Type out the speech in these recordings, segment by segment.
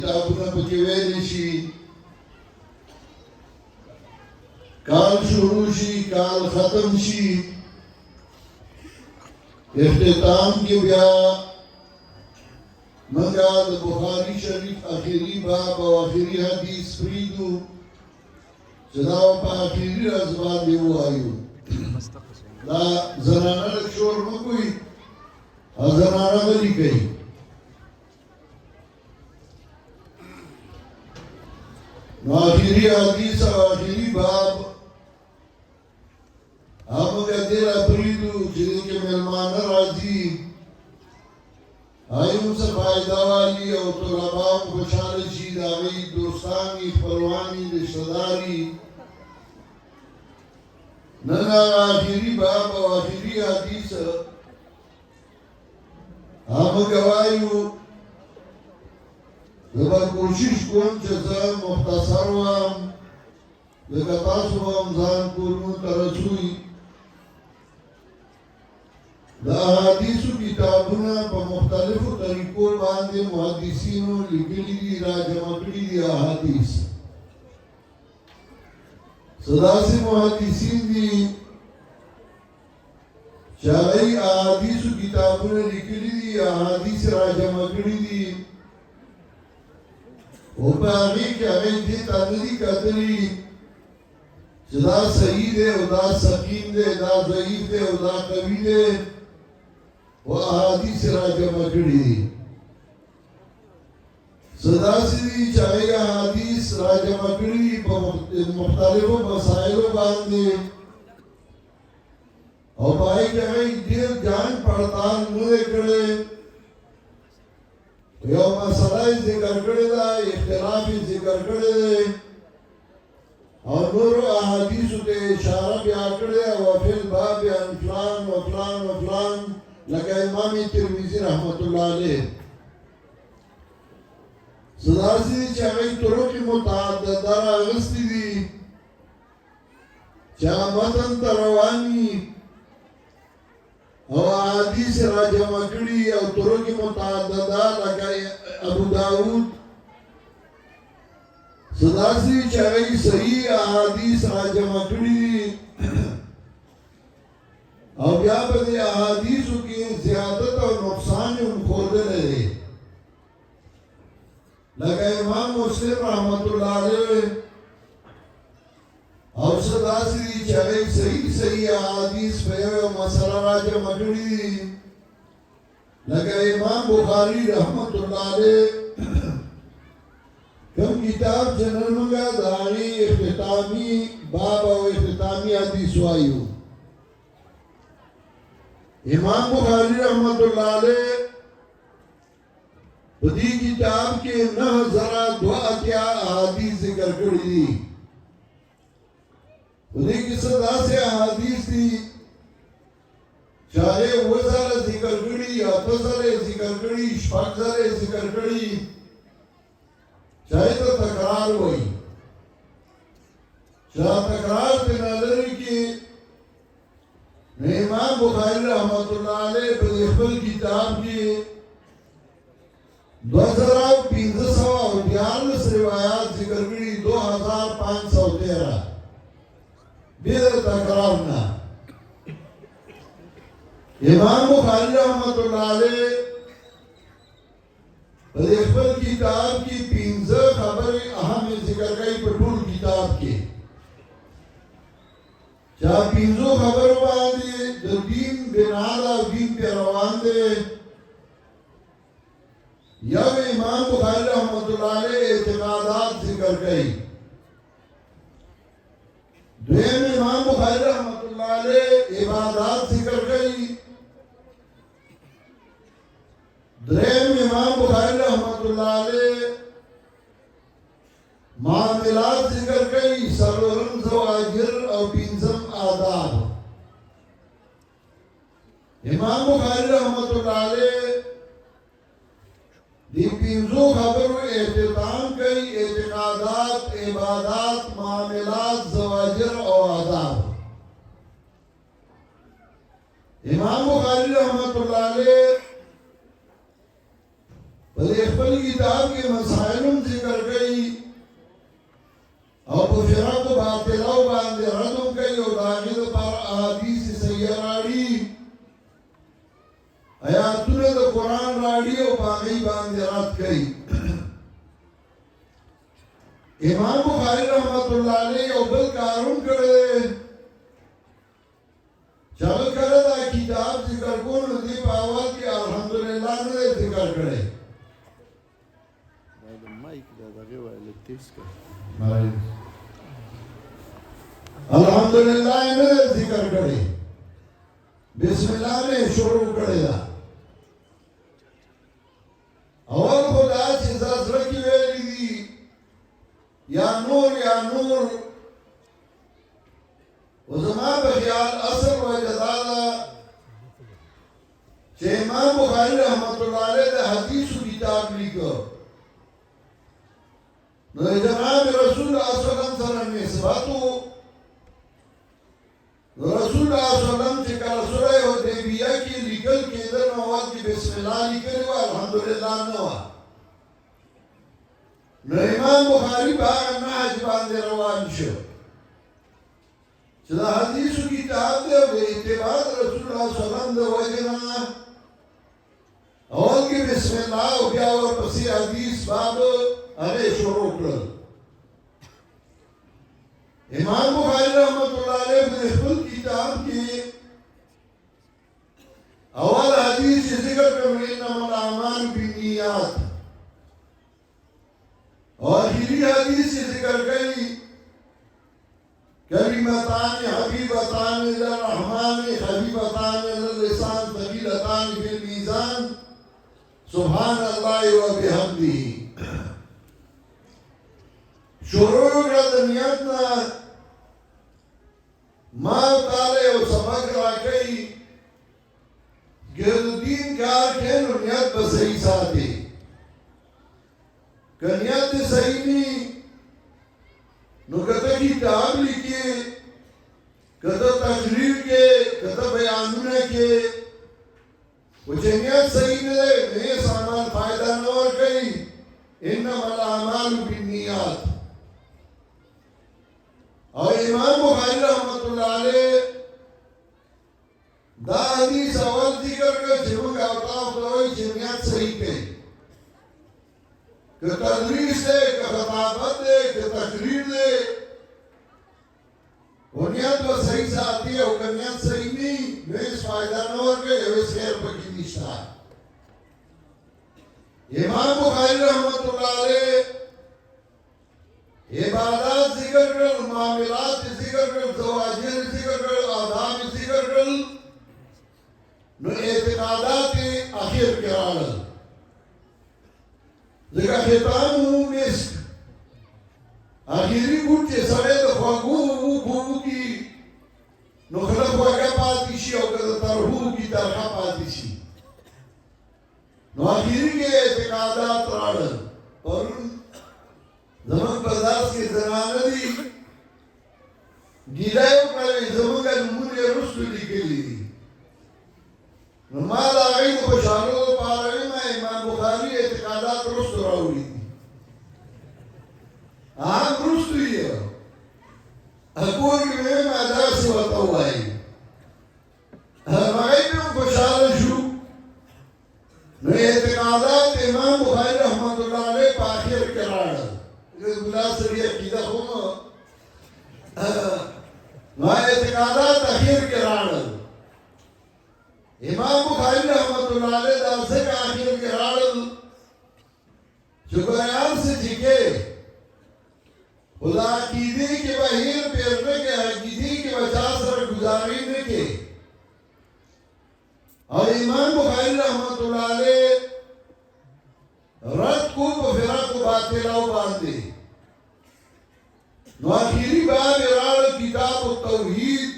کتابونه پکې ویلی شي، کال شروع شي کال ختم شي، اختتام کې بیا منګه د بخاري شریف اخیری باب او اخیری حدیث پریدو چې دا په اخیری ورځ باندې ووایو. دا زنانه لږ شور مه کوئ او زنانه غلي کوي. نو آخری حدیث او آخری باب همونگا دیر اپریدو چیزی که ملمان راضی آئیون سے فائدہ والی او طلباء خوشحال شید آگئی دوستانی خپلوانی رشتداری ننا آخری باب او آخری حدیث همونگا وایو زبا کوشش کوم چې زه مختصر وم لکه تاسو هم ځان کورونو ته رسوئ. د احادیثو کتابونه په مختلفو طریقو باندې محدثینو لیکلي دي، راجمع کړي دي احادیث. څه داسې محدثین دي چې هغوی احادیثو کتابونه لیکلي دي، احادیث راجمع کړي دي، او په هغې کې هغوی دې ته نه دي کتلي چې دا صحیح دی او دا سقیم دی، دا ضعیف دی او دا قوي دی، و احادیث راجمع کړي دي. څه داسې دي چې هغوی احادیث راجمع کړي دي په مختلفو مسایلو باندې، او په هغې کې هغوی ډېر جان پړتال نه دی کړی. یو مسئله ذکر کړی ده، اختلاف ذکر کړی ده، او نورو احادیثو ته اشاره بیا کړې ده، وفي الباب عن فلان و فلان و فلان، لکه امام ترمذي رحمت الله علیه. څه داسې دي چې هغوی طرق متعدده راغستې دي چې هغه متن ته روان وي او احادیث راجمع کړي او طرق متعدده لکه ابو داود. څه داسې چې هغوی صحیح احادیث راجمع کړي دي او بیا په دې احادیثو کې زیادت او نقصان هم ښودلی دی، لکه امام مسلم رحمت الله علیه. او څه داسې دي چې هغوی صحیح احادیث په یو مسله راجمع کړي دي، لکه امام بخاري رحمت الله علیه کوم کتاب چې نن موږ د هغې اختتامي باب او اختتامي حدیث وایو. امام بخاری رحمت اللہ علیہ په دې کتاب کې 9082 احادیث ذکر کړي دي. په دې کې څه داسې احادیث دي چې هغې 7 ذکر کړي، 8 ذکر کړي، 6 ذکر کړي، چې هغې ته تکرار وایي. چې تکرار پې نه لري کې امام بخاری رحمت اللہ علیہ په خپل کتاب کې 2514 روایات ذکر کړي، 2513 بغیر تکرار نه. امام بخاری رحمت اللہ علیہ په خپل کتاب کې 15 خبرې اهم ذکر کړي په ټول کتاب کې. چا 15 خبرو باندې د دین بنا ده، دین پې روان دی. یو امام بخاری رحمت اللہ علیہ اعتقادات ذکر کړي، دویم امام بخاری رحمت اللہ علیہ عبادات ذکر کړي، دریم امام بخاری رحمت اللہ علیہ معاملات ذکر کړي، څلورم زواجر او پنځم آداب. امام بخاری رحمت اللہ علیہ دی 15 خبرو احتتام کئی، اعتقادات، عبادات، معاملات، زواجر او آداب. امام بخاری رحمت اللہ علیہ په خپل خپل کتاب کې مسائلم ذکر کوي او په فرق باطلو باندې ردم کوي او د هغې دپاره احادیث صحیحه راړي آیاتونه د قرآن راړي او په هغې باندې رد کوي امام بخاری رحمت الله علیه یو بل کارون کړی دی چې هغه کله دا کتاب ذکر کول نو دې په اول کې الحمدلله نه دی ذکر کړی دا د مایک دا دغې وایله تیز کړه الحمدلله نه دی ذکر کړی بسم الله نه شروع کړی دا اول خدا چې زړه کې ویلي دي یا نور و زما په خیال اصل وجه دا ده چې امام بخاری رحمت الله علیه د حدیثو کتاب لیکو نو جناب رسول الله صلی الله علیه وسلم سره نسبت نو رسول الله صلی الله علیه وسلم چې کله سوره حدیبیه کې لیکل کېدل نو اول کې بسم الله لیکلي وو الحمدلله نه وه نو امام بخاری په هغه نهج باندې روان شو چې دا حدیثو کتاب دی او د اتباع رسول الله صلی الله علیه وسلم د وجې نه اول کې بسم الله او بیا ورپسې حدیث باب هغې شروع کړل امام بخاری رحمت الله علیه په خپل کتاب کې اول حدیث ذکر کړل انما الاعمال بالنیات اور آخری حدیث ذکر کری کلمتان حبیبتان للرحمن حبیبتان للسان ثقیلتان فی المیزان سبحان اللہ و بحمدہ شروع کړه د نیت نه ما تعالی او سبق راکړي ګر دین کار کې نو نیت به صحیح ساتي که نیت صحیح نی نو کته کتاب لیکي کته تقریر کې کته بیانونه کې و چې نیت صحیح نه دی نه سامان فائدہ نه ورکوي انما الاعمال بالنیات او امام بخاری رحمت الله علیه دا حدیث اول ذکر کړ چې موږ او تاسو وایي چې نیت صحیح کړئ که تدریس دے که خطابت دے که تقریر دے و نیت و صحیح ساتھی ہے و که نیت صحیح نہیں نویس فائدہ نور کے نویس خیر پکی نشتا امام بخاری رحمت اللہ علیہ عبادات ذکر کرل معاملات ذکر کرل زواجر ذکر کرل آداب ذکر کرل نو اعتقادات اخیر کرال ځکه ختام و مسک اخیری ګوټ چې سړی د خوږو خوږو کې نو خوله خوږه پاتې شي او که د ترخو کې ترخه پاتې شي نو اخیری کې اعتقادات راړل پرون زموږ په داس کې زنانه دي ګیله یې وکړلې زموږ نومونه یې وروستو لیکلي دي نو ما د هغې د خوشحالو لپاره ویمه امام بخاري اعتقادات وروستو راوړي دي هغه وروستو یې کور کې مې ویمه داسې ورته ووایي هغې بیا هم خوشحاله شو نو اعتقادات امام بخاري رحمت الله علیه په آخر کې راړل ملا سړي عقیده خو نو اعتقادات اخر کې راړل امام بخاری رحمت الله علیه دا څنګه اخر کې راړل چې بیان سے ٹھیکه خدا عقیده کې بهیر پیرنے کې عقیده کې بچا سره گزاري نه کې اور امام بخاری رحمت الله علیه رد کو په فرق باطلو باندې نو اخیری باب راړ کتاب التوحید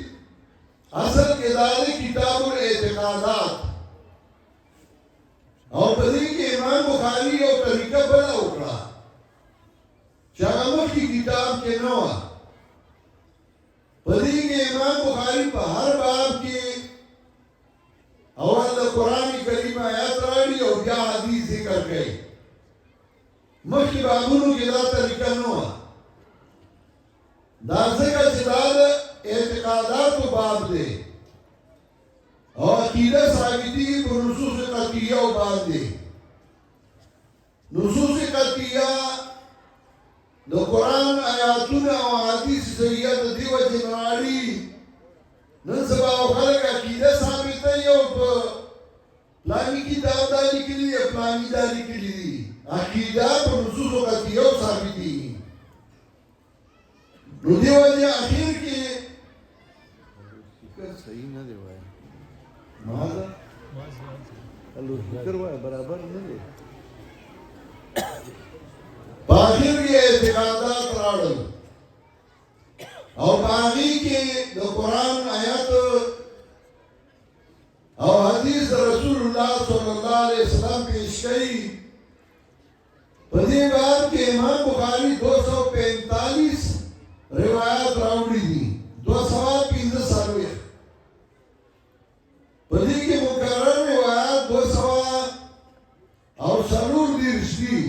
اصل کې داله کتاب الاعتقادات او په دې کې امام بخاری یو طریقه بل وکړه چې هغه کی کتاب کې نو په دې کې امام بخاری په هر باب کې اول د قران کریم آیات راړي او بیا حدیث ذکر کوي مخکې بابونو کې دا طریقه نه وه دا ځکه چې دا د اعتقاداتو باب دی او عقیده ثابتي په نصوص قطعیه باندې نصوص قطعیه د قرآن آیاتونه او حدیث صحیحه د دې وجې نه راړي نن سبا خلک عقیده ثابتوي او په پلاني کتاب دا لیکلي دي پلاني دا لیکلي دي عقیده په نصوص قطعیه ثابتي نو دې وجې اخر کې صحیح نه دی وایي ماذا الو فکر وایي برابر نه دی باخر کې اعتقادات راړل او باغی کې د قرآن آیات او حدیث رسول الله صلی الله علیه وسلم پیش کړي په دې باب کې امام بخاری 245 روایت راوړي دي 215 په دې کې مکرر روایت 200 او سرور دي رشتي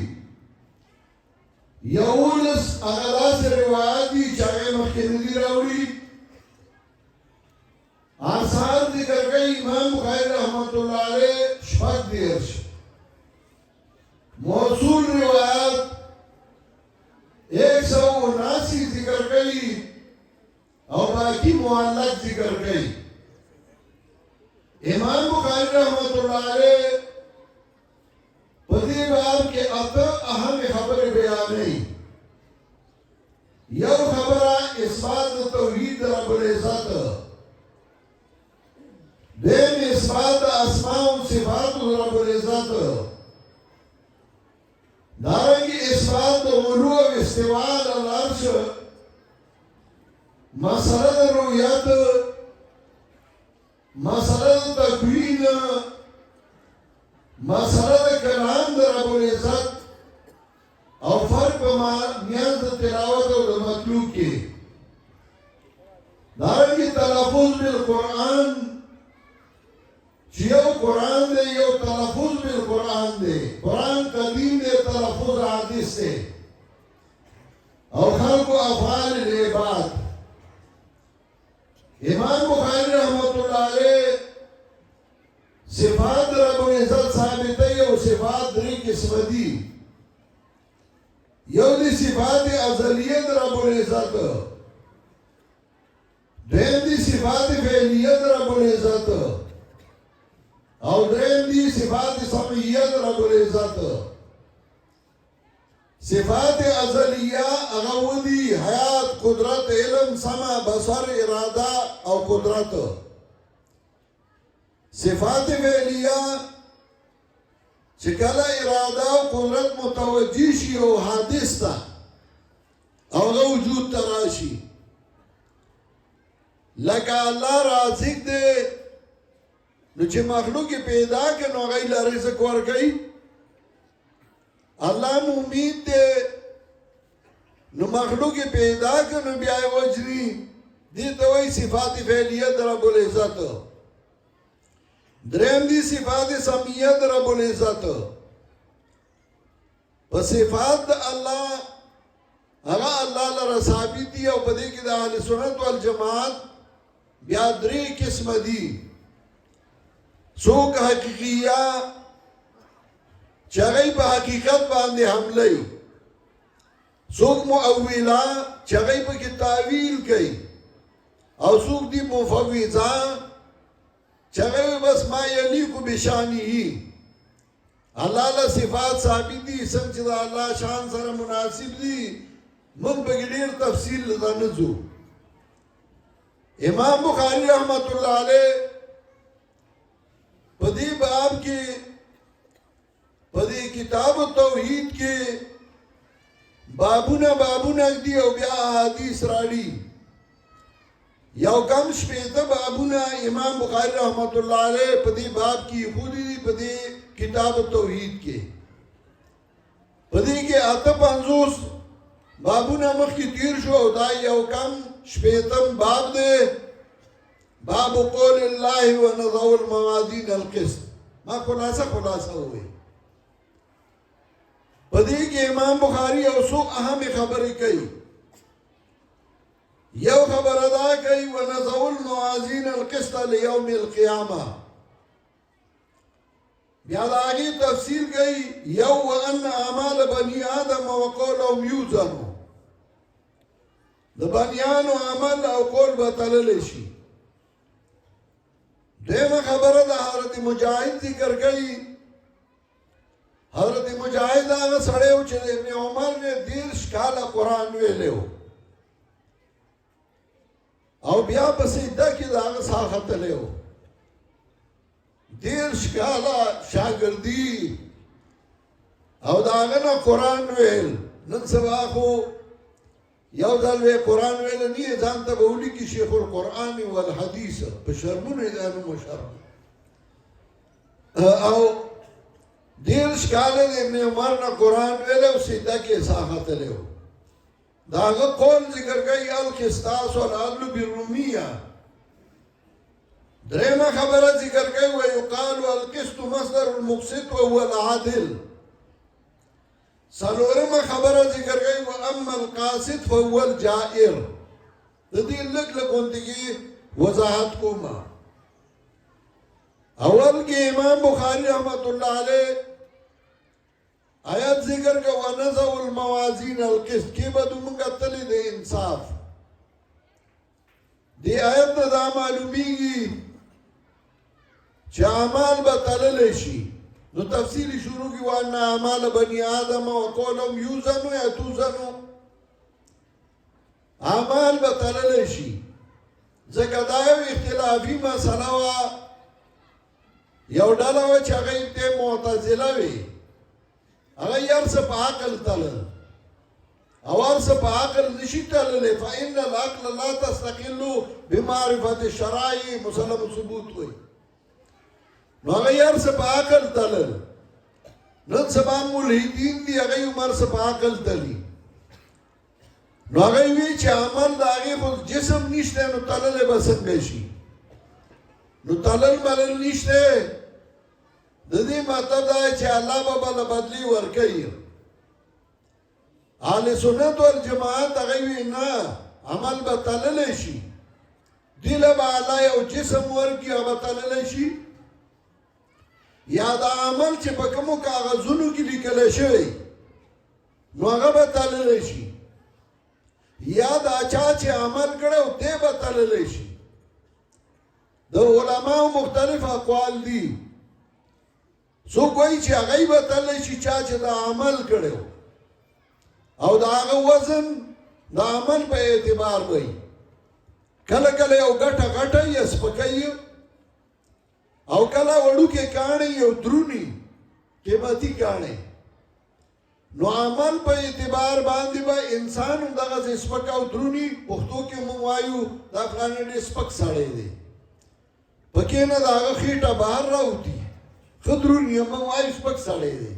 یولس اغلاس روایت دی چاہے مخینی دی راوڑی آثار ذکر گئی امام بخاری رحمت اللہ علیہ شفاق دیرش موصول روایت 179 ذکر گئی اور باقی معلق ذکر گئی امام بخاری رحمت اللہ علیہ پدی باب کے اتا اہم خبر بیانی یو خبرہ اثبات توحید رب العزت دین اثبات اسماء و صفات رب العزت دارنگی اثبات علو و استواء العرش مسئلہ رویت مسئلہ تکوین مسئلہ کلام در رب العزت او فرق میان در تلاوت و در مطلوب کے دارنگی تلفظ بالقرآن چیو قرآن دے یو تلفظ بالقرآن دے قرآن قدیم دے تلفظ حدیث دے او خلق و افعال العباد امام بخاری رحمت اللہ علیہ صفات رب العزت ثابت ہے او صفات دری قسم دی یو دی صفات ازلیت رب العزت دین دی صفات فعلیت رب العزت او دین دی صفات سمعیت رب العزت صفات ازلیہ اغودی حیات قدرت علم سمع بصر ارادہ او قدرت صفات فعلیہ چکلا ارادہ و قدرت متوجی شی او حادث تا او دا وجود تراشی لکا اللہ رازق دے نو چه مخلوقی پیدا که نو غیل رزق ورکی اللہ ممید دے نو مخلوقی پیدا که نو بیائی وجنی دیتا وی صفات فعلیت رب العزت درم دی صفات سمیت رب العزت و صفات دا اللہ اگا اللہ لرا ثابت دی او پدی کی دا اہل سنت والجماعت بیا دری قسم دی سوک حقیقیہ چغی پا حقیقت باندے حملئی سوک مؤولا چغی پا کی تعویل کئی او سوک دی مفوضان چغی بس ما یلیکو بشانی ہی اللہ اللہ صفات ثابت دی سمچ دا اللہ شان سر مناسب دی من بگلیر تفصیل دا نزو امام بخاری رحمت اللہ علیہ پدی باب کے پدی کتاب توحید کے بابونا دی او بیا حدیث راڑی یو کم شپیتا بابونا امام بخاری رحمت اللہ علیہ پدی باب کی خودی دی پدی کتاب توحید کے پدی کے آتا پانزوس بابونا مخ کی تیر شو او دا یو کم شپیتم باب دے باب قول اللہ و نضع الموازین القسط ما خلاصہ ہوئے پدې کې امام بخاری او څو اهم خبرې کوي. یو خبره دا کوي ونضع الموازین القسط لیوم القیامه. بیا د هغې تفصیل کوي یو وان اعمال بني آدم وقولهم یوزنو. د بنیانو عمل او قول به تللی شي. دویمه خبره د حضرت مجاهد ذکر کوي. حضرت مجاهد هغه سړی و چې ابن عمر نه 30 کاله قرآن ویلی و او بیا په سجده کې د هغه ساه ختلی و. 30 کاله شاګردي او د هغه نه قرآن ویل. نن سبا خو یو ځل وی قرآن ویل نه ځان ته به ولیکي شیخ القرآن والحدیث په شرمونو یې دا نوم شرم او 30 کاله د ابن عمر نه قرآن ویل او سجده کې ساه ختلی و. د هغه قول ذکر کوي القسطاس والعدل بالرومیه. درېمه خبره ذکر کوي ویقال القسط مصدر المقسط وهو العادل. څلورمه خبره ذکر کوي واما القاسط فهو الجائر. د دې لږ لږ غوندې وضاحت کوم. اول کې امام بخاری رحمت الله علیه آیات ذکر کا ونضع الموازین القسط کې به موږ تللی د انصاف. دی آیت نه دا معلومیږي چې اعمال به تللی شي. نو تفصیلی شروع کی وان اعمال بنی آدم و قولهم یوزنو یا توزنو. اعمال به تللی شي. ځکه دا یو اختلافي مسله وه. یو ډله وه چې هغه یې معتزله وي. هغه یې هر څه په عقل تلل او هر څه په عقل نشي تللی. فإن العقل لا تستقل بمعرفة الشرائع مسلم ثبوت وي. نو هغه یې هر څه په عقل تلل. نن سبا ملحدین دي هغه یې هم هر څه په عقل تلي. نو هغه یې وایي چې عمل د هغې خو جسم نشته نو تللی به څنګه شي. نو تلل بلل نشته. د دې مطلب دا چې الله به بله بدلي ورکوي. اهل سنت والجماعت هغه وایي نه عمل به تللی شي. دې له به الله یو جسم ورکړي هغه به تللی شي. یا دا عمل چې په کومو کاغذونو کې لیکلی شوی نو هغه به تللی شي. یا دا چا چې عمل کړی و دی به تللی شي. د علماو مختلف اقوال دي. څوک وایي چې هغه به تللی شي چا چې دا عمل کړی و او د هغه وزن د عمل په اعتبار وایي. کله کله یو ګټه غټه یا سپکه او کله وړوکې کاڼې یو درونی قیمتي کاڼې. نو عمل په اعتبار باندې به انسان هم دغسې سپک او دروني. پښتو کې موږ وایو دا فلانی ډېر سپک سړی دی. پکې نه د هغه خېټه بهر راوځي. ښه دروني موږ وایو سپک سړی دی.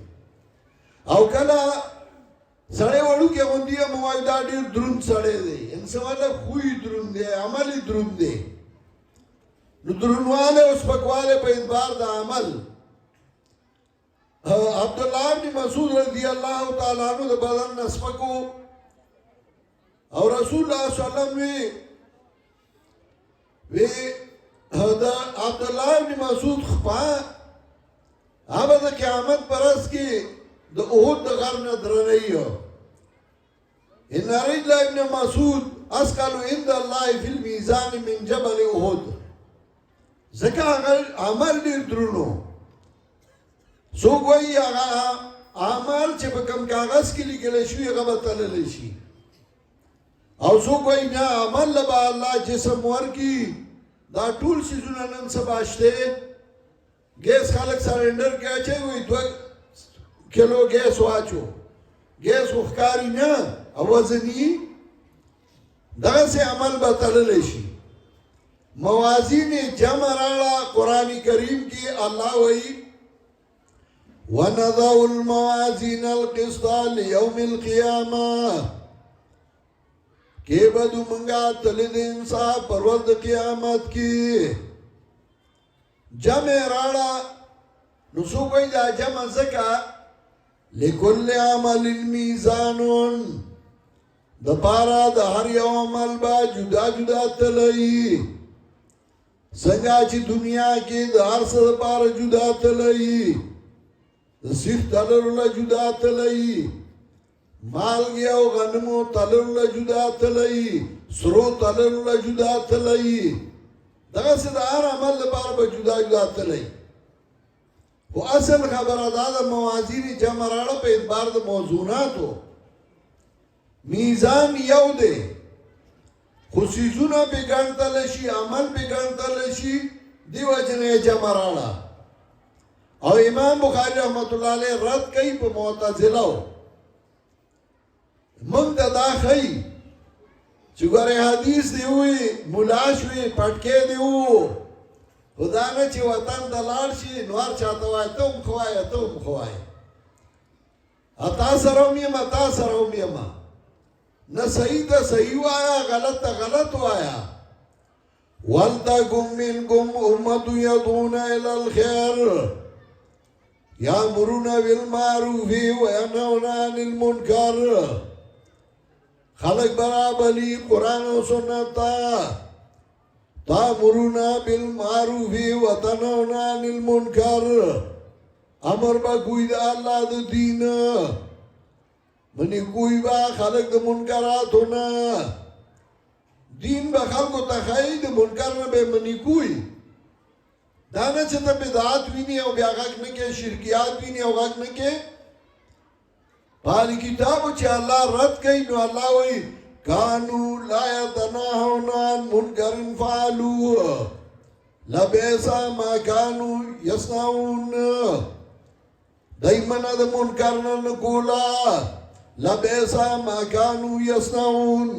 او کله سړی وړوکی غوندي موږ وایو دا ډېر دروند سړی دی. انسان مطلب خوی دروند دی عمل یې دروند دی. نو درونواله او سپکواله په اعتبار د عمل. عبدالله بن مسعود رضی الله تعالی عنہ د بدن نه سپکو او رسول الله صلی الله علیه وسلم وی دا عبدالله بن مسعود خپا هغه د قیامت پر ورځ کې د احد د غر نه درنی ان رجل ابن مسعود اثقل عند الله فی الميزان من جبل احد. ځکه هغه عمل ډېر درونو. څوک وایي هغه اعمال چې په کوم کاغذ کې لیکلی شوي هغه به تللی شي. او څوک وایي نه عمل له به الله جسم ورکړي. دا ټول څیزونه نن سبا شته. ګیس خلک سرنډر کې اچوي وایي 2 کیلو ګیس واچو. ګیس خو ښکاري نه او وزني. دغسې عمل به تللی شي. موازین جمع راړه قرآن کریم کی الله وی ونضع الموازین القسط لیوم القیامه. کې بدو منګه تللی د انصاف پر ورځ د قیامت کې. جمع راړه نو څوک وایي دا جمع ځکه لكل عمل میزان د پارا د هر یو عمل با جدا جدا تلئی څنګه چې دنیا کې د هر څه لپاره جدا تلئی د سیخ تللو له جدا تلئی مالګي او غنمو تللو له جدا تلئی سرو تللو له جدا تلئی دغه څه د هر عمل لپاره به جدا جدا تلئی خو اصل خبره دا د موازین جمع راړه په اعتبار د موضوعاتو میزان یو دی خو سیزونه پې ګڼتلی شي عمل پې ګڼتلی شي دې وجې نه یې جمع راړه او امام بخاري رحمت الله علیه رد کوي په معتزلو موږ ته دا ښیي چې ګورې حدیث دی وي ملا شوي پټکې دی وو خو دا نه چې وطن ته لاړ شي نو هر چاته وایي ته هم ښه وایه ته هم ښه وایې تا سره هم یم تا سره هم یم نه صحیح ته صحیح وایا غلط ته غلط وایا وَلْتَكُنْ مِنْكُمْ أُمَّةٌ يَدْعُونَ إِلَى الْخَيْرِ يَأْمُرُونَ بِالْمَعْرُوفِ وَيَنْهَوْنَ عَنِ الْمُنْكَرِ خلق برابلی قرآن و سنت تَأْمُرُونَ بِالْمَعْرُوفِ وَتَنْهَوْنَ عَنِ الْمُنْكَرِ امر با کوئی دا اللہ دا دین منی کوئی با خلق دا منکرات ہونا دین با خلقو تخیی دا منکر نبے منی کوئی دانا چتا بدعات وینی او بیاغاک نکے شرکیات وینی او غاک نکے پالی کتابو چا اللہ رد کئی نو اللہ وی کانو لا یتناہون عن منکر فعلو لبیسا ما کانو یسناؤن دایمنا د منکر نه کولا لبیسا ما کانو یسناؤن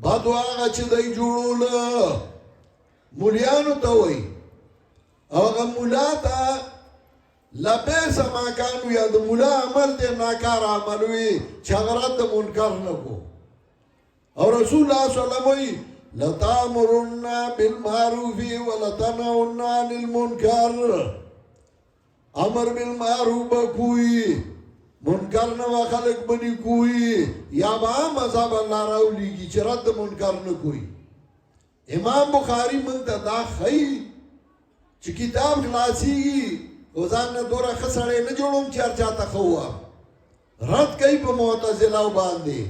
بدو هغه چې دای جوړول مولیانو ته وای هغه مولا ته لبیسا ما کانو یا د مولا عمل دې ناکار عمل وي چې هغه رد منکر نه کو او رسول الله صلی الله علیه وسلم لتامرن بالمعروف ولتنهون عن المنکر امر بالمعروف بکوئی منکر نو خلق بنی کوئی یا با مذہب اللہ راولی کی چی رد منکر نکوئی امام بخاری منتا دا خی چی کتاب خلاصی گی وزان نا دورا خسرے نجوڑوں چار چاہتا خوا رد کئی پا معتزلہ باندے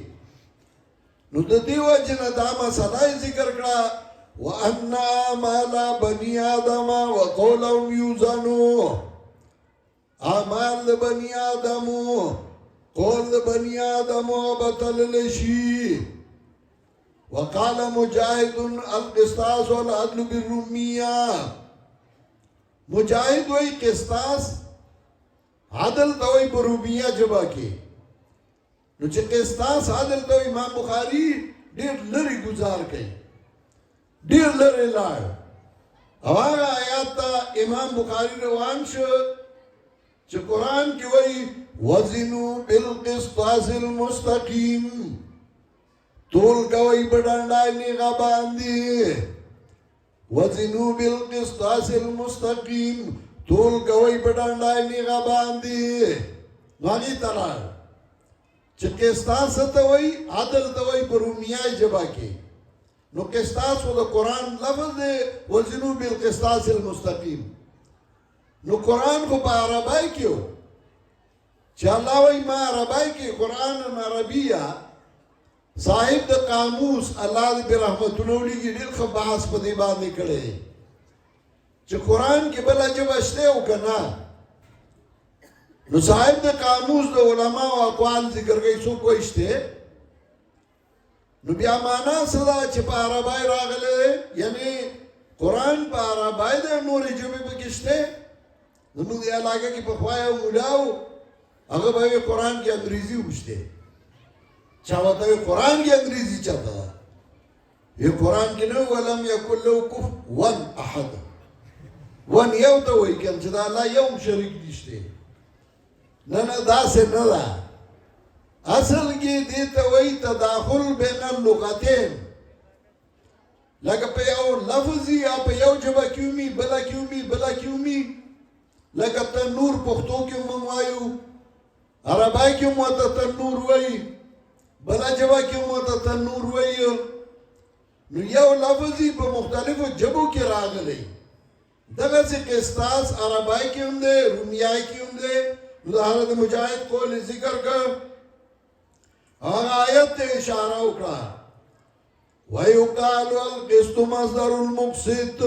نو دا دیو جن دا مسئلہ ذکر کرا وَأَنَّا مَالَ بَنِي آدَمَ وَقَوْلَهُمْ يُوزَنُوا اعمال د بنی آدمو قول د بنی آدمو بطل لشی وقال مجاہد القسطاس والعدل بالرومیہ مجاہد وی قسطاس عدل دوی برومیہ جبا کے نو چه قسطاس عدل دوی امام بخاری دیر لری گزار کئی دیر لری لار او آگا آیات تا امام بخاری روان شو چه قرآن کی وی وزنو بالقسطاس المستقیم تول کوئی بڑھنڈائی نیغا باندی وزنو بالقسطاس المستقیم تول کوئی بڑھنڈائی نیغا باندی نوانی ترار چه قسطاس تاوی عدل تاوی پرومیائی جبا کے نو قسطاس و دا قرآن لفظ دے وزنو بالقسطاس المستقیم نو قرآن کو پا عربائی کیو چه اللہ وی ما عربائی کی قرآن عربیہ صاحب دا قاموس اللہ دی پر رحمتونولی کی دل خب بحث پا دی باندے کڑے چه قرآن کی بلا جب اشتے ہو کنا نو صاحب دا قاموس دا علماء و اقوال ذکر گئی سو کو اشتے نو بیا مانا صدا چه پا عربائی راغلے یعنی قرآن پا عربائی دا نوری جمعی بکشتے زمون دی علاقہ کی پخوایا مولاو اگر باوی قرآن کی انگریزی ہوشتے چاہتا ہے قرآن کی انگریزی چاہتا ہے یہ قرآن کی نو ولم یکن لو کف ون احد ون یو تا ہوئی کن چاہتا اللہ یوم شریک دیشتے نانا دا سے ندا اصل کی دیتا ہوئی تداخل بین اللغتین لکہ پہ یو لفظی یا پہ یو جبا کیومی بلا کیومی بلا کیومی لکه ته نور پښتو کې مونږ وایو عربی کې مو ته تنور وایي بله ژبه کې مو ته تنور وایي نو یو لفظ په مختلفو ژبو کې راغلی دغسې قسطاس عربی کې هم دی رومیای کې هم دی نو د حضرت مجاهد قول ذکر کړ هغه آیت ته اشاره وکړه وَيُقَالُ الْقِسْطُ مَصْدَرُ الْمُقْسِطِ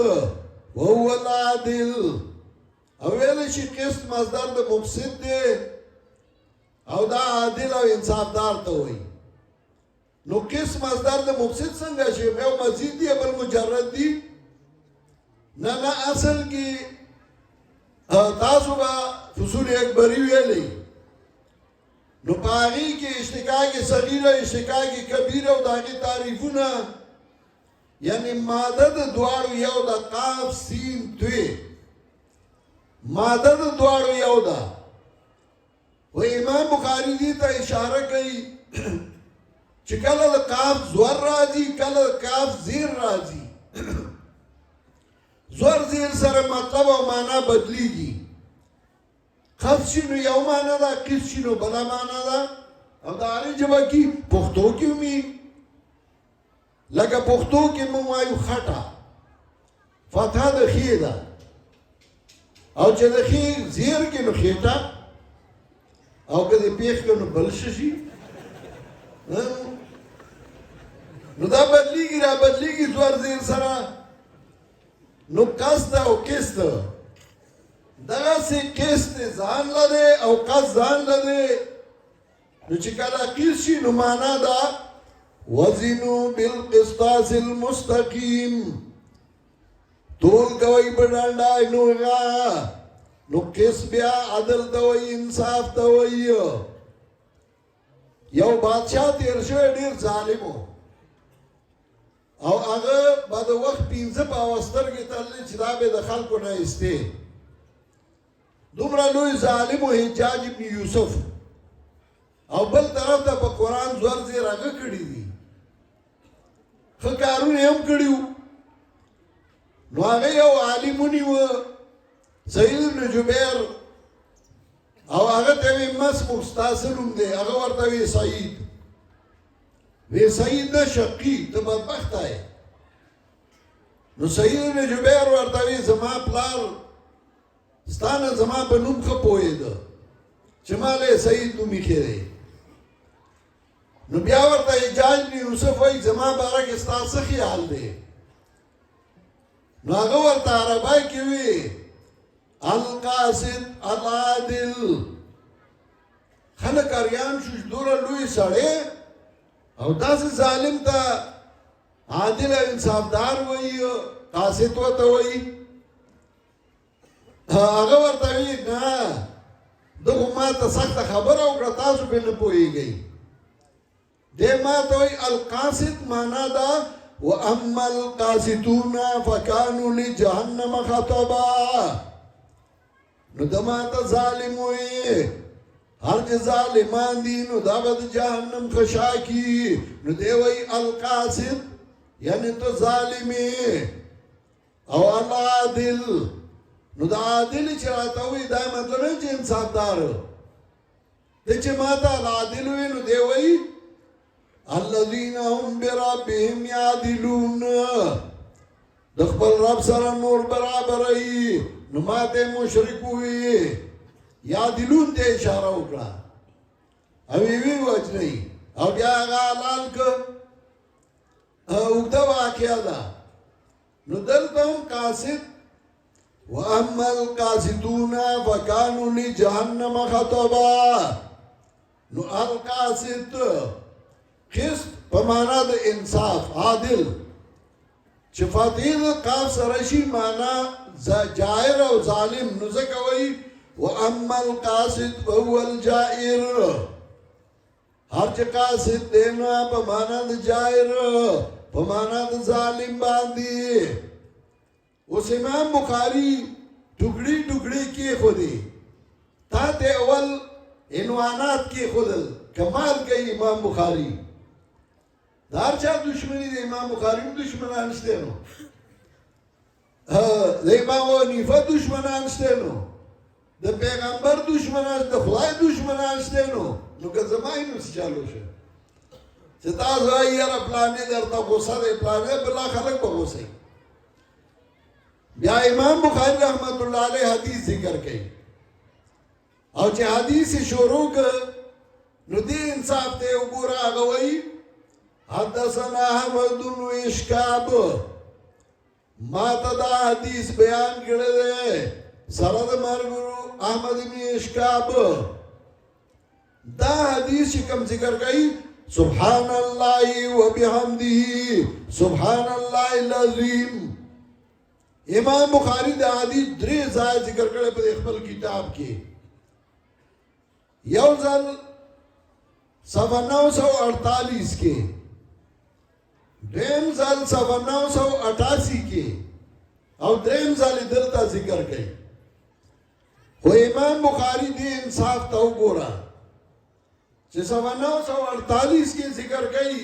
وَهُوَ الْعَادِلُ او ویل شي قسط مصدر د مقسط دی او دا عادل او انصافدار ته وایي نو قسط مصدر د مقسط څنګه شي یو مزید دی بل مجرد دی نه اصل کې تاسو به فصول اکبری ویلی نو پاغی کې اشتقاق صغیره اشتقاق کبیره او داغی تعریفونه یعنی ماده د دواړو یو د قاف سین توی ماده د دواړو یو ده و امام بخاری دې ته اشاره کوي چې کله د قاف زور راځي کله د قاف زیر راځي زور زیر سره مطلب او معنا بدلیږي خف شنو یو معنا ده قیس شنو بلا معنا ده او د هرې ژبه کې پښتو کې هم لکه پښتو کې موږ وایو خټه فتحه د ښې ده او چې د ښې زیر کې نو خېټه او که د پیښ کې نو بل شي نو دا بدلیږي را بدلیږي زور زیر سره نو قصد او قسط دغسې قسط ځان لري او قصد ځان لري نو چې کله قیس شي نو معنا ده وزنوا بالقسطاس المستقیم تول کوي په ډنډای نو قسط بیا عدل ته وایي انصاف ته وایي یو بادشاه تیر شوی ډېر ظالم و او هغه به د وخت 15 په سترګې تللی چې دا به د خلکو نه ایستې دومره لوی ظالم و حجاج ابن یوسف او بل طرف ته په قرآن زور زیر هغه کړي دي ښه کارونه یې هم کړي وو نو هغه یو عالم ونیوه سعید بن جبیر او هغه ته وی مسموح ستا څه نوم دی هغه ورته وی سعید وی سعید نه شقي ته بدبخته یې نو سعید بن جبیر ورته وی زما پلار ستا نه زما په نوم ښه پوهېده چې ما له سعید نوم ایښی دی نو بیا ورته حجاج بن یوسف وایي زما باره کې ستا څه خیال دی نو هغه ورته عربی کې وی القاسد العادل خلک اریان شو دوره لوی سړی او داسې ظالم ته عادل او انصافدار وایي قاسد ورته وایي هغه ورته وی نه دغه ما ته سخته خبره وکړه تاسو پرې نه پوهېږئ دی ما ته وایي القاسد معنا ده واما القاسطون فكانوا لجهنم خطبا نو د ما ته ظالم وایي هر چې ظالمان دي نو دا به د جهنم خشاکي نو دی وایي القاسط یعنی تو ظالمې او العادل نو د عادل چې راته وایي دا مطلب نه چې انصافدار دی چې ما ته العادل وایي نو دی وایي الذين هم بربهم يعدلون د خپل رب سره نور برابرۍ نو ما ته مشرک وي یعدلون ته اشاره وکړه او وی وجنی او بیا هغه حلال که اوږده واقعه ده نو دلته هم قاصد واما القاسطون فكانوا لجهنم خطبا نو القاسط قسط په معنا د انصاف عادل چې فاتحه د قاف سره شي معنا جائر او ظالم نو ځکه وایي واما القاسط فهو الجائر هر چې قاسط دی نو په معنا د جائر په معنا د ظالم باندې اوس امام بخاري ټوکړي ټوکړي کې خودي تا ته اول عنوانات کې خودل کمال کوي امام بخاري دار چا دشمنی د امام بخاری دشمنان شته نو د امام حنیفه دشمنان شته نو د پیغمبر دشمنان د خدای دشمنان شته نو که زما یې نو څه چالو شو چې تاسو وایي یاره پلانې درته غوسه دی پلانې بلا خلک به غوسه وي بیا امام بخاری رحمت الله علیه حدیث ذکر کوي او چې حدیث شروع کړ نو دې انصاف ته وګوره هغه وایي حدثنا احمد بن اشکاب ما ته دا حدیث بیان کړی دی سره د مرګرو احمد بن اشکاب دا حدیث چې کوم ذکر کوي سبحان الله وبحمده سبحان الله العظیم امام بخاری دا حدیث درې ځای ذکر کړی په خپل کتاب کې یو ځل صفحه 948 کې دریم ځل صفحه 988 کې او دریم ځل دلته ذکر کړي خو امام بخاری دې انصاف ته وګوره چې صفحه 948 کې ذکر کړي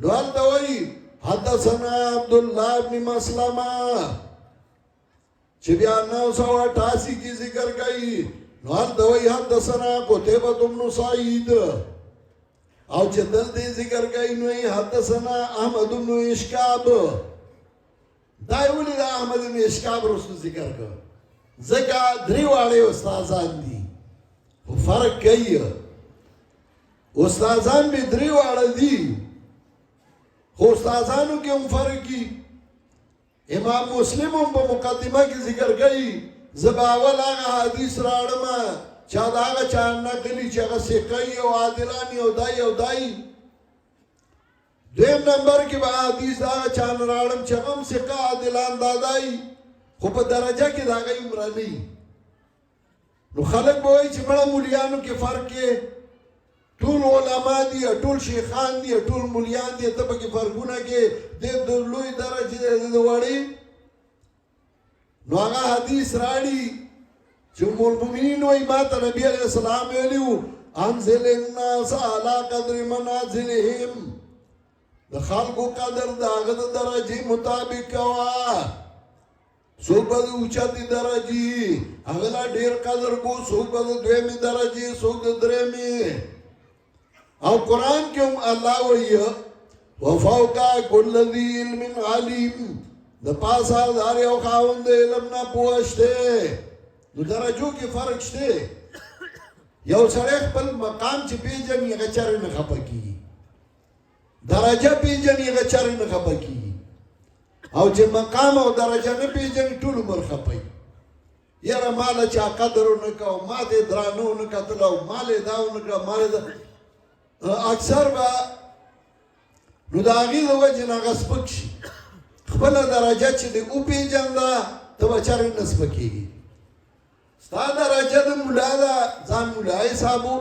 نو هلته وایي حدثنا عبد الله بن مسلمه چې بیا 988 کې ذکر کړي نو هلته وایي حدثنا قتيبة بن سعيد او چې دلته ذکر کوي نو حدثنا احمد بن اشکاب دا ولې دا احمد بن اشکاب رسو ذکر کړ ځکه درې واړه استادان دي خو فرق کوي استادان به درې واړه دي خو استادانو کې هم فرق کی امام مسلم هم په مقدمه کې ذکر کوي زباول هغه حدیث راړم چا دا هغه چا نقلی چې هغه سقی او عادلانی او دای دویم نمبر کې به حدیث دا هغه چا راړم چې هم سقا عادلان دادای خو په درجه کې دا هغه عمر نه نو خلک به وایي چې مړه مولیانو کې فرق کې ټول علما دي ټول شیخان دي ټول مولیان دي ته پکې فرقونه کې د لوی درجه د وړي نو هغه حدیث راړي چې المؤمنین وای ما ته نبی علیہ السلام ویلو انزل الناس على قدر منازلهم د خلقو قدر داغه درجه مطابق کوا څوک به اوچتي درجه هغه ډیر قدر کو څوک به دویمه درجه څوک درېمه او قران کې هم الله وایي وفوق كل ذي علم عليم د پاسه دار یو خاوند علم نه پوښته نو درجو کې فرق شته یو سره خپل مقام چې پیژني هغه چر نه خپکی درجه پیژني هغه چر نه خپکی او چې مقام او درجه نه پیژني ټول عمر خپي یاره مال چا قدر نه کو ما دې درانو نه کتلو مال داو نه کو مال اکثر با نو دا غي د وجه نه غسپک شي خپل درجه چې دې او پیژنده ته بچر نه سپکیږي ستا درجه د مولا دا ځان مولای صاحبو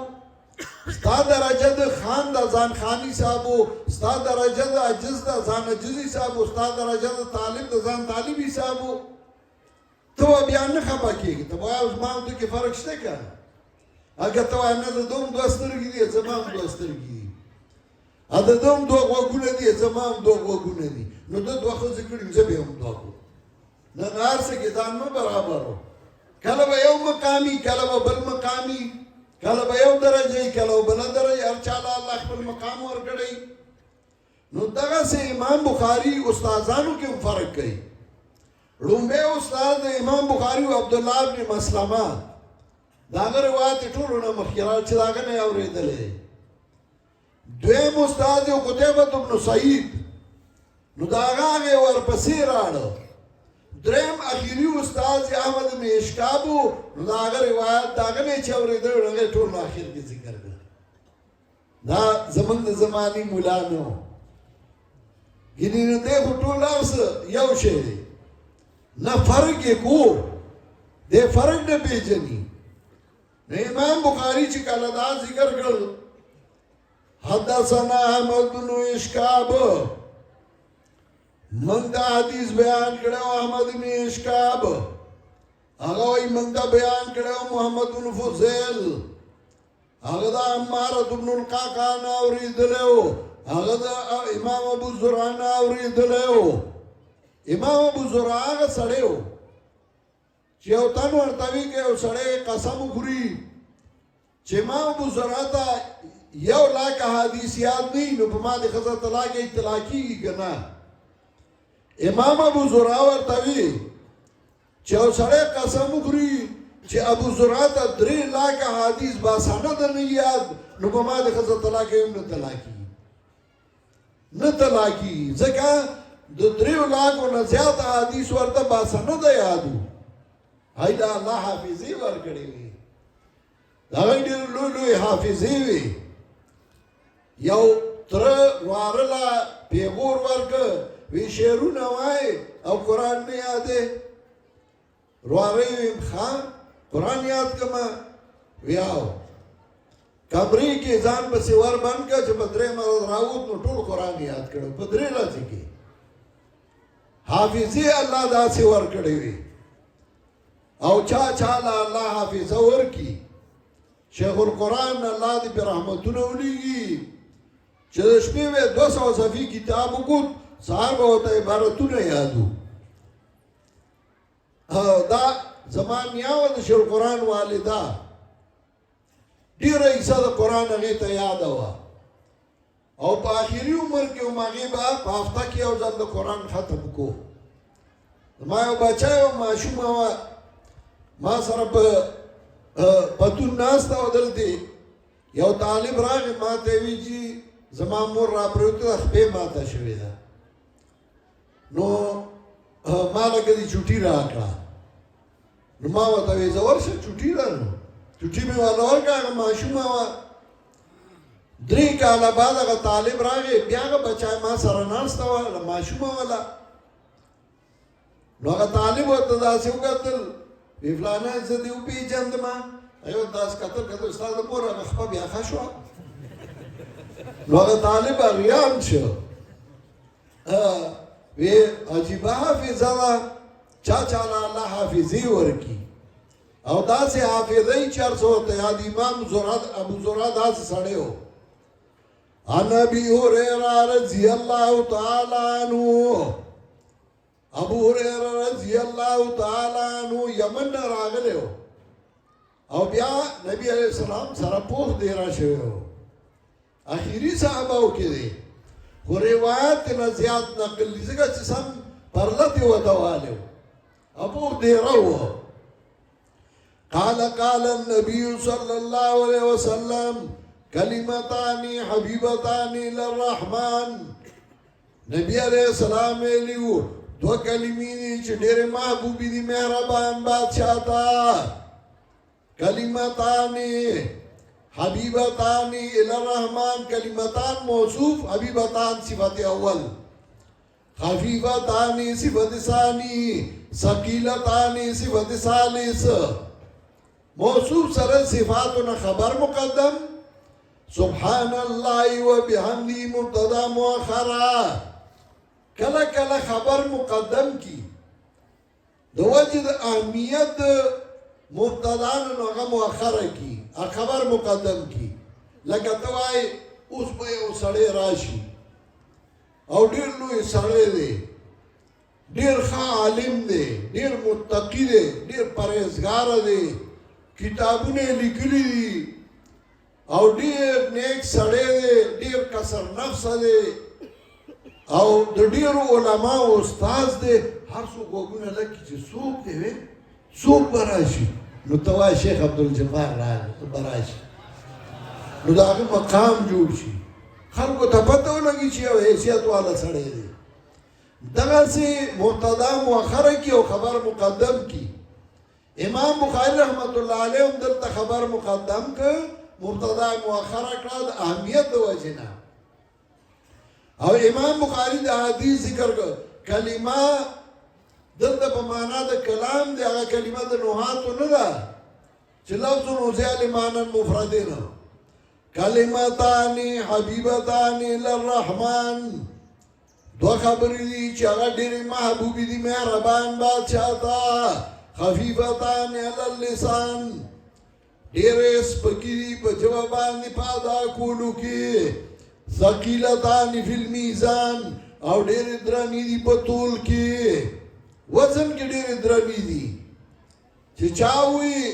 ستا درجه د خان دا ځان خانی صاحبو ستا درجه د عجز دا ځان عجزي صاحبو ستا درجه د طالب د ځان طالبي صاحبو ته بیا نه خپه کېږي ته وایې اوس ما ته کې فرق شته که اګه ته وایې نه د دوم دوه سترګې دي زما هم دوه سترګې دي د دوم دوه غوږونه دي زما هم دوه غوږونه دي نو ده دوه ښځې کړي زه به هم دوه کړو نن هر څه کې ځان مه برابر و کله به یو مقامي کله به بل مقامي کله به یو درجه کله به بله درجه هر چا له الله خپل مقام ورکړی نو دغسې امام بخاري استادانو کې هم فرق کوي لومبی استاد د امام بخاري و عبدالله بن مسلمه د هغه روایت یې ټولو نه مخکې راغلی چې د هغه نه یې اورېدلی دویم استاد یې قتیبة بن سعید نو د هغه ورپسې راړه دریم اخیری استاد احمد بن اشکاب نو دا هغه روایت دا هغه نه چې اورېدل هغه ټول اخر کې ذکر کړ دا زمون د زماني مولا نو ګینې نو دې ټول ارس یو شی دی نه فرق یې کو دې فرق نه پیژني نه امام بخاری چې کله دا ذکر کړ حدثنا احمد بن اشکاب من دا حدیث بیان کړو احمد بن اشکاب هغه وی من دا بیان کړو محمد بن فضیل هغه دا عمارة بن القعقاع اوریدلو هغه دا امام ابو زرعه اوریدلو امام ابو زرعه هغه سړیو چې یو تن ورته وي که یو سړی قسم وخوري چې ما ابو زرعه ته 1,00,000 حدیث یاد نه وي نو په ما د ښځه طلاق یې طلاق کېږي که نه امام ابو زرعه ورته وي چې یو سړی قسم وخوري چې ابو زرعه ته 3,00,000 حدیث باسنده نه یاد نو په ما د ښځه طلاق یې هم نه طلاق کېږي نه طلاق کېږي ځکه د 3,00,000 نه زیات حدیث ورته باسنده یادو هی دا الله حافظې ورکړې وي د هغه ډېر لوی لوی حافظې وي یو تره واره له پیغور ورکړه وی شعرونه وایي او قرآن نه یادې واره یې ویم ښه قرآن یاد کړمه ویاو کمرې کې ځان پسې ور بند کړه چې په 3 ورځ راووت نو ټول قرآن یاد کړه په 3 ورځې کې حافظې الله داسې ورکړې وي او چا له الله حافظه ورکي شیخ القرآن الله دې په رحمتونه ولیږي چې د شپې 200 صفحې کتاب وکړ سهار به ورته عبارتونه یادو دا زما میا وه د شیخ القرآن والده ډېره حصه د قرآن هغې ته یاده وه او په آخري عمر کې هم هغې به په هفته کې یو ځل د قرآن ختم کو زما یو بچی یو ماشومه وه ما سره په پتون ناسته وه دلته یو طالب راغی ما ته وی چې زما مور راپرېوته ده خپې ماته شوې ده نو ما لکه دې چوټي راکړه نو ما ورته وی زه ورشه چوټي ده نو چوټي مې والا ورکړه هغه ماشومه وه 3 کاله بعد هغه طالب راغی بیا هغه بچی ما سره ناسته وه ماشومه والا نو هغه طالب ورته داسې وکتل وی فلانه زه دې وپېژندمه ایو داسې کتل ستا د مور هغه خپه بیا ښه شوه نو هغه طالب اریان شو وی عجیبه حافظه ده چا له الله حافظې ورکي او داسې حافظه یې چې هر څه ورته یاد امام ابو زرعه داسې سړی و عن ابي هريره رضي الله تعالى عنه ابو هريره رضی الله تعالی عنہ یمن نه راغلی و او بیا نبی علیہ السلام سره پوخ دی را شوی و اخیری صحابه و کې دی خو روایت نه زیات نقل دی ځکه چې سم پرلت یې ورته والی و او پوخ دی را و قال النبي صلى الله عليه وسلم كلمتان حبيبتان للرحمن نبی علیہ السلام ویلیو 2 کلمې دي چې ډېرې محبوبې دي مهربان بادشاہ ته کلمتان حبیبتان الی الرحمن کلمتان موصوف حبیبتان صفت اول خفیفتان صفت ثانی ثقیلتان صفت ثالث موصوف سره صفاتونه خبر مقدم سبحان الله وبحمده مبتدا مؤخرا کله کله خبر مقدم کی د وجه د اهمیت مبتدا نو هغه مؤخره کی خبر مقدم کی لکه ته وایې اوس به یو سړی راشي او ډېر لوی سړی دی ډېر ښه عالم دی ډېر متقي دی ډېر پرهیزګاره دی کتابونه یې لیکلي دي او ډېر نیک سړی دی ډېر کسر نفسه دی او د ډیرو علماء استاد دی هر څوک غوږونه لکه چې څوک دی وی څوک به راشي نو ته وایې شیخ عبدالجبار راغی ته به راشي نو د هغه مقام جوړ شي خلکو ته پته ولګي چې یو حیثیت والا سړی دی دغسې مبتدا مؤخره کي او خبر مقدم کی امام بخاری رحمت الله علیه هم دلته خبر مقدم که مبتدا مؤخره کړه د اهمیت د وجې نه او امام بخاری د حدیث ذکر کړ کلمه دلته په معنا د کلام دی هغه کلمه د نحاتو نه ده چې لفظ نوزع لمعنى مفردین کلمتان حبیبتان للرحمن 2 خبرې دي چې هغه ډېرې محبوبې دي مهربان بادشاہ ته خفیفتان علی اللسان ډېرې سپکې دي په ژبه باندې په ادا کولو کې ثقیلتان فی المیزان او ډېرې درنې دي په تول کې وزن کې ډېرې درنې دي چې چاوي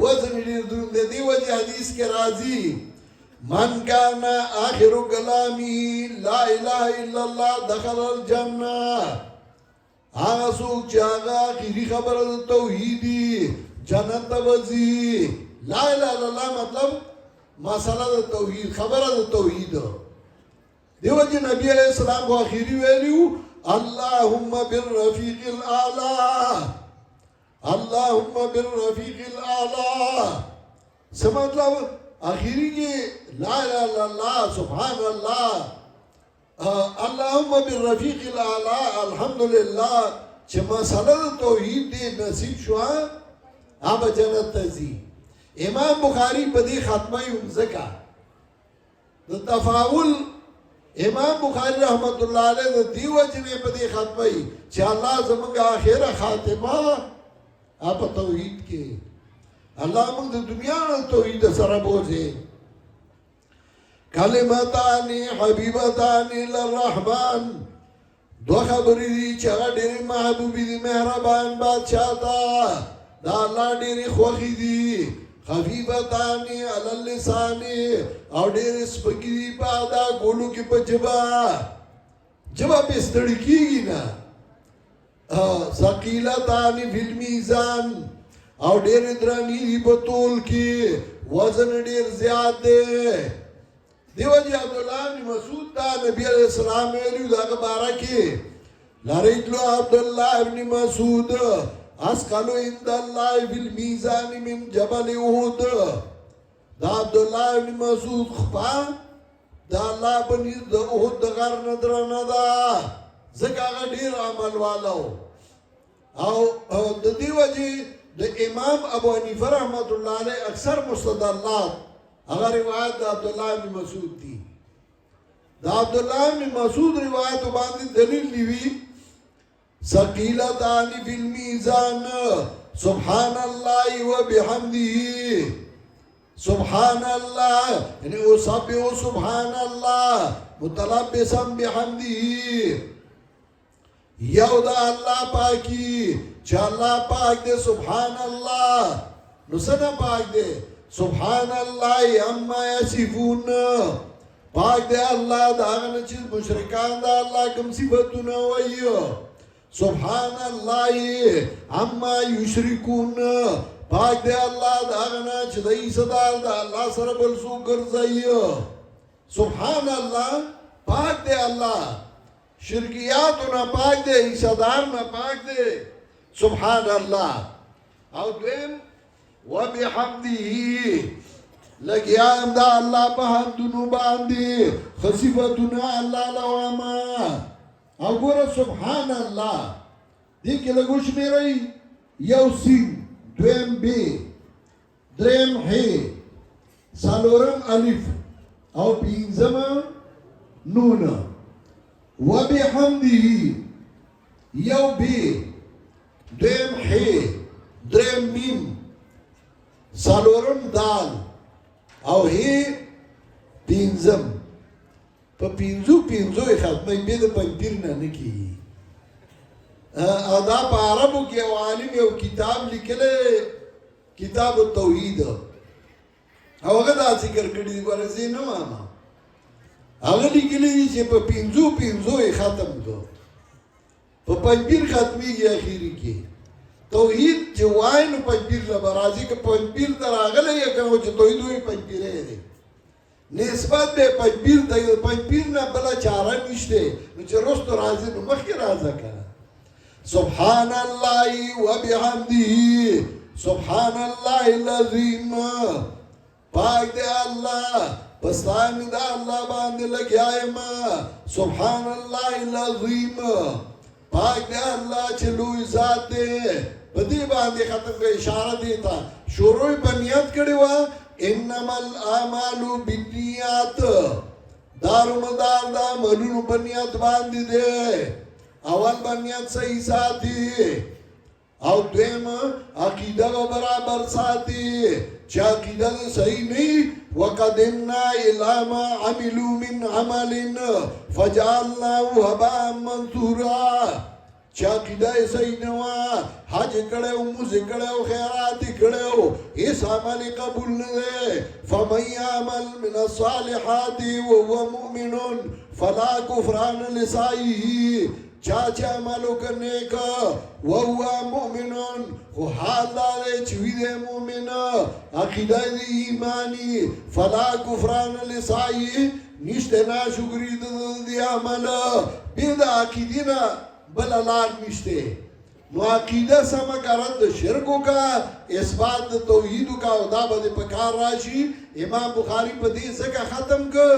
وزن ډیر دروند دی وجه حدیث کې راځي من کان آخر کلامی لا اله الا الله دخل الجنه هغه څوک چې هغه اخري خبره د توحیدی جنت ته وځي لا اله الا الله مطلب مسله د توحید خبره د توحید دیو چې نبی علیہ السلام کو اخیری ویلیو اللهم بالرفیق الاعلى اللهم بالرفیق الاعلى څه مطلب اخیری کې لا اله الا الله سبحان الله اللهم بالرفیق الاعلى الحمدلله چې مسله توحید دې نصیب شو هغه جنت ته ځي امام بخاری په دې ختمه یې ځکه د تفاول امام بخاری رحمت الله علیه د دیو جنې په دې ختمه یې چې الله زموږ اخره خاتمه په توحید کې الله موږ د دنیا نه توحید سره بوځي کلمتان حبیبتان للرحمن دو خبرې دي چې هغه ډېرې محبوبې دي مهربان بادشاہ ته دا الله ډېرې خوښې دي خفیفتان علی اللسان او ډېرې سپکې دي په ادا کولو کې په ژبه پې ستړي کېږي نه ثقیلتان فی المیزان او ډېرې درنې دي په تول کې وزن ډېر زیات دی دیو جی عبداللہ بن مسعود دا نبی علیہ السلام ویلیو دا بارہ کی لرجلو عبداللہ بن مسعود اسقلو عند اللہ فی المیزان من جبل احد دا عبداللہ بن مسعود خپا دا اللہ بنی دا احد دا غر ندرنا دا زکا غا دیر عمل والاو او دا دیو جی دا امام ابو حنیفہ رحمت اللہ علیہ اکثر مستدلات اگر روایت دا عبداللہ بن مسعود دی دا عبداللہ بن مسعود روایت باندې دلیل لیوی ثقیلتان فی المیزان سبحان اللہ و بحمده سبحان اللہ یعنی اصبح سبحان اللہ متلبسا بحمده یو دا اللہ پاکی چا اللہ پاک دے سبحان اللہ نسنا پاک دے سبحان اللہ اما یصفون پاک دے اللہ دا غن چیز مشرکان دا اللہ کم صفتنا ویو سبحان اللہ اما یشرکون پاک دے اللہ دا غن چیز ایسدار دا اللہ سر بلسو گرزائیو سبحان اللہ پاک دے اللہ شرکیاتنا پاک دے ایسدارنا پاک دے سبحان اللہ او دویم وبحمده لگیام دا اللہ پا حمدنو باندی خصیفتنا اللہ لواما او گورا سبحان اللہ دیکھ لگوش میرائی یو سین دویم بی دریم حی سالورم الف او پینزم نون وبحمده یو بی دویم حی دریم میم سالورم دال او هی پینزم پا پینزو ختمه بید پنپیر ننکی او دا پا عربو کی او عالم یو کتاب لکلے کتاب التوحید او اگه دا ذکر کردی دی گوارزی نو آما اگه لکلی دی چه پا پینزو ختم دو پا پنپیر ختمی گی اخیری کی توحید چې وای نو پنځپیر لبرازي که پنځپیر دراغله یې کوم چې توحید وي پنځپیرې دی نسبت به پنځپیر د پنځپیر نه بل چاره نشته نو چې روستو راځي نو مخکې راځه کنه سبحان الله وبحمده سبحان الله العظیم پاک دی الله پستان دی الله باندې لګیایم سبحان الله العظیم پاک دی الله چې لوی ذات دی بدی باندې ختم کا اشاره دیتا شروع بنیاد کړي وا انما الاعمال بالنیات دارمدار دا ملونو بنیاد باندې دی اول بنیاد صحیح ساتي او دویم عقیده برابر ساتي چې عقیده صحیح نه وقدمنا الى ما عملوا من عمل فجعلناه هباء منثورا چې عقیده یې صحیح نه وه، حج یې کړی و، مونځ یې کړی و، خیرات یې کړی و، هېڅ عمل یې قبول نه دی. فمن یعمل من الصالحات وهو مؤمن فلا کفران لسعیه، چا چې عمل وکړ نیک وهو مؤمن، خو حال دا دی چې وي دی مؤمن، عقیده یې ایماني، فلا کفران لسعیه، نشته ناشکري د دې عمل، بې د عقیدې نه بله لار نشته. نو عقیده سمه که رد شرک وکړه، اثبات د توحید وکړه، او دا به دې په کار راشي. امام بخاري په دې ځکه ختم کړ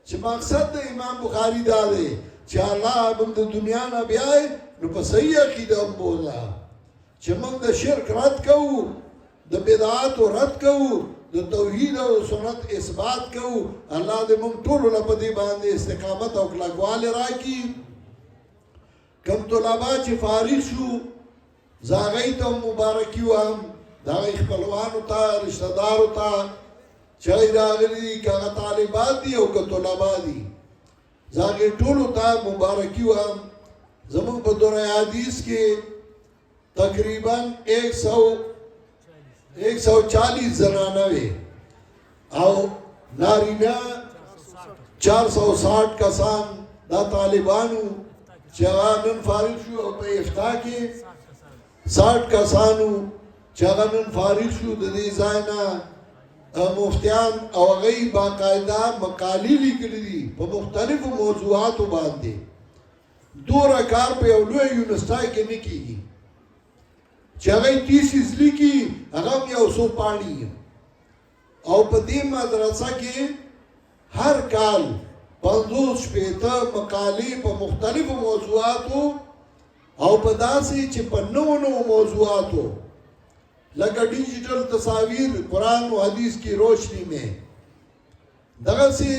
چې مقصد د امام بخاري دا دی چې الله موږ د دنیا نه بیایي نو په صحیح عقیده هم بوله، چې موږ د شرک رد کوو، د بدعاتو رد کوو، د توحید او سنت اثبات کوو. الله دې موږ ټولو له په دې باندې استقامت او کلکوالی راکړي. کم طلبا چې فارغ شو زه هغوی ته مبارکي وایم، د هغوی خپلوانو ته، رشته دارو ته چې هغوی راغلي دي، که هغه طالبات دي او که طلبا دي، زه هغوی ټولو ته مبارکي وایم. زموږ په دوره حدیث کې تقریبا 140 زنانه وې او نارینه 460 کسان دا طالبانو چې هغه نن فارغ شو. او په افتا کې 60 کسانو چې هغه نن فارغ شو د دې ځای نه، مفتیان او هغوی باقاعده مقالې لیکلي دي په مختلفو موضوعاتو باندې. دوره کار په یو لوی یونیورسټۍ کې نه کېږي چې هغوی تیسیس لیکي، هغه هم یو څو پاڼې. او په دې مدرسه کې هر کال 50-60 مقالې په مختلفو موضوعاتو، او په داسې چې په نوو موضوعاتو لکه ډیجیټل تصاویر قرآن و حدیث کی روشنی میں، دغسې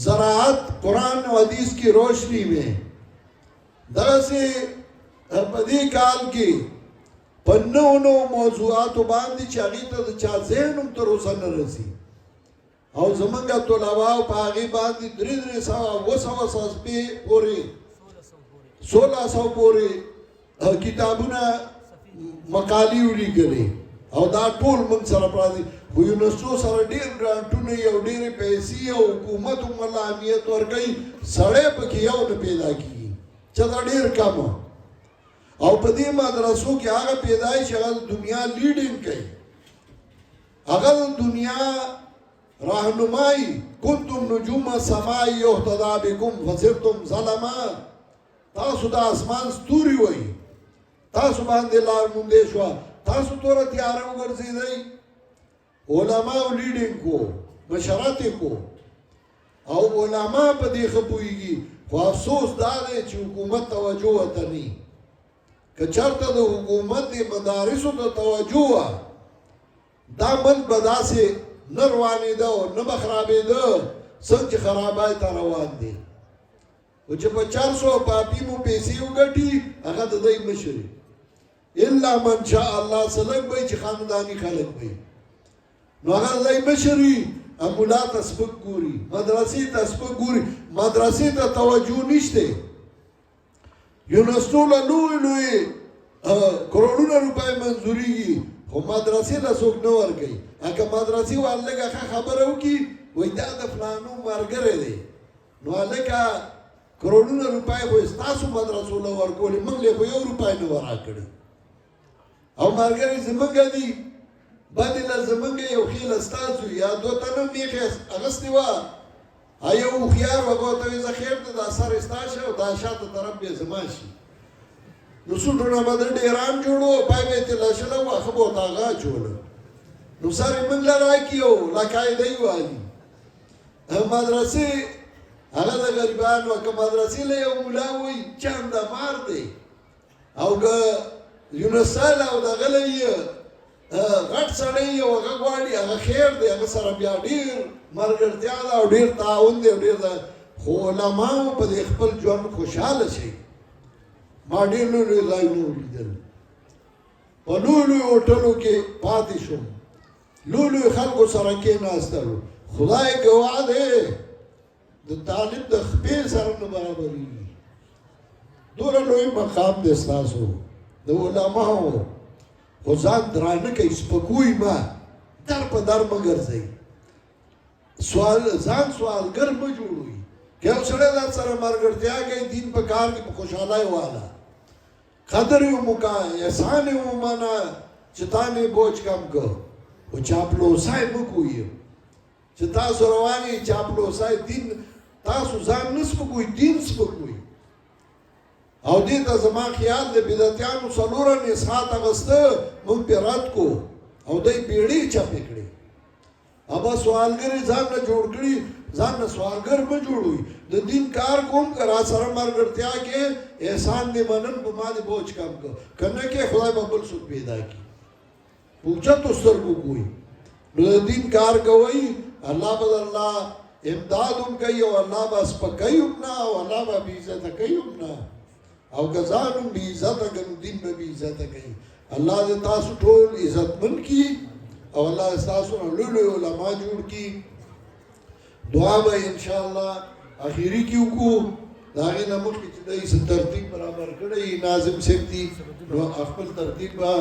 زراعت قرآن و حدیث کی روشنی میں، دغسې په دې کال کې په نوو موضوعاتو باندې چې هغې ته د چا ذهن هم تر اوسه نه رسي. او زمونږ طلباو په هغې باندې 300 صفحې پورې 1600 پورې کتابونه مقالې ولیکلې، او دا ټول موږ سره پراته. خو یونیورسټو سره ډېر ګرانټونه او ډېرې پیسې او حکومت هم ورله اهمیت ورکوي، سړی پکې یو نه پیدا کېږي چې دا ډېر کم. او په دې مدرسو کې هغه پیدایي چې هغه د دنیا لیډینګ کوي، هغه د دنیا راهنمایي. کنتم نجوم السماء یهتدی بکم فصرتم ظلما، تاسو د اسمان ستوري وئ، تاسو باندې لار موندې شوه، تاسو توره تیاره وګرځېدئ. علماو لیډینګ کو، مشرت یې کو، او علما په دې ښه پوهېږي. خو افسوس دا دی چې حکومت توجه ورته نه وي. که چېرته د حکومت د مدارسو ته توجه وه، دا ملک به داسې نه روانېده او نه به خرابېده څنګه چې خرابای ته روان دی. او چې په 400 پاپي مو پیسې وګټي، هغه د دوی مشر الا من شاء الله سلک به چې خانداني خلک به، نو هغه د دوی مشر وي. ملا ته سپک ګوري، مدرسې ته سپک ګوري، مدرسې ته توجه نشته. یونیورسټو له لوی کروڑونه روپۍ منظورېږي، خو مدرسې له څوک نه ورکوي. که مدرسې وال لږه ښه خبره وکړي، وایي دا د فلانو ملګری دی، نو هلکه کروڑونه روپۍ خو ستاسو مدرسو له ورکولې، موږ له خو 1 روپۍ نه ور راکړي. او ملګري زموږ دي، بدې له زموږ یو ښې له ستاسو یا 2 تنه میخې اخیستې وه، یو هوښیار هغه ورته وایي زه خیر ته دا سر یې ستا شه او دا شاته طرف بیا زما شي. نو سوټونه به د ډېران جوړو، پای به یې تلاشله وه، ښه به ورته هغه اچوله. نو سر یې موږ له راکړي او لقاعده یې والي. مدرسې هغه د غریبانو، که مدرسې له یو ملا وایي چنده مار دی، او که یونیورسټۍ له او دغه له یې غټ سړی او هغه غواړي، هغه خیر دی، هغه سره بیا ډېر ملګرتیا ده او ډېر تعاون دی او ډېر ده. خو علماو په دې خپل ژوند خوشحاله شي. ما ډېر لوی لوی ځایونه ولیدل، په لوی لوی هوټلو کې پاتې شوم، لوی لوی خلکو سره کېناستلو. خدای ګواه دی د طالب د خپې سره نه برابرېږي. دوره لوی مقام دی ستاسو د علماو خو ځان درانه کوي سپکوي ما در په در مه ګرځئ ځان سوالګر مه جوړوي که یو سړی در سره ملګرتیا کوي دین په کار کې په خوشحالۍ واله قدر یې وموکه احسان یې ومنه چې تا مې بوج کم کړ خو چاپلوسۍ مه کوئ چې تاسو روان یې چاپلوسۍ دین تاسو ځان نه سپکوئ دین سپکوئ او دې ته زما خیال د بدعتیانو څلوره نسخات اخیسته موږ پرې رد کو او دوی بیړۍ چپې کړې ابا سوالګر یې ځان نه جوړ کړي ځان نه سوالګر مه جوړوئ د دین کار کوم که را سره ملګرتیا کې احسان دې منم په ما دې بوج کم کړه که نه کې خدای به بل څوک پیدا کړي په اوچتو سترګو ګورئ نو د دین کار کوئ الله به الله امداد هم کوي او الله به سپکوي هم نه او الله به بې عزته کوي هم نه او که ځان هم بې عزته کړي نو دین به بې عزته کوي الله دې تاسو ټول عزتمن کړي او الله ستاسو نه لوی لوی علما جوړ کړي دعا به انشاءالله اخیری کې وکړو د هغې نه مخکې چې دی څه ترتیب برابر کړی ناظم صاحب دي نو خپل ترتیب به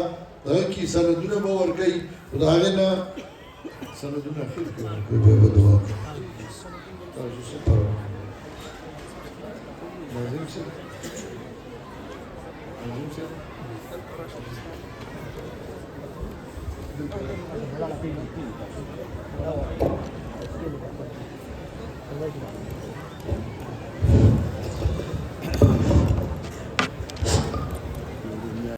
هغه کې سندونه به ورکوي خو د هغې نه سندونه اخر کې ورکوي بیا به دعا کوي تاسو څه پروا ناظم صاحب ناظم صاحب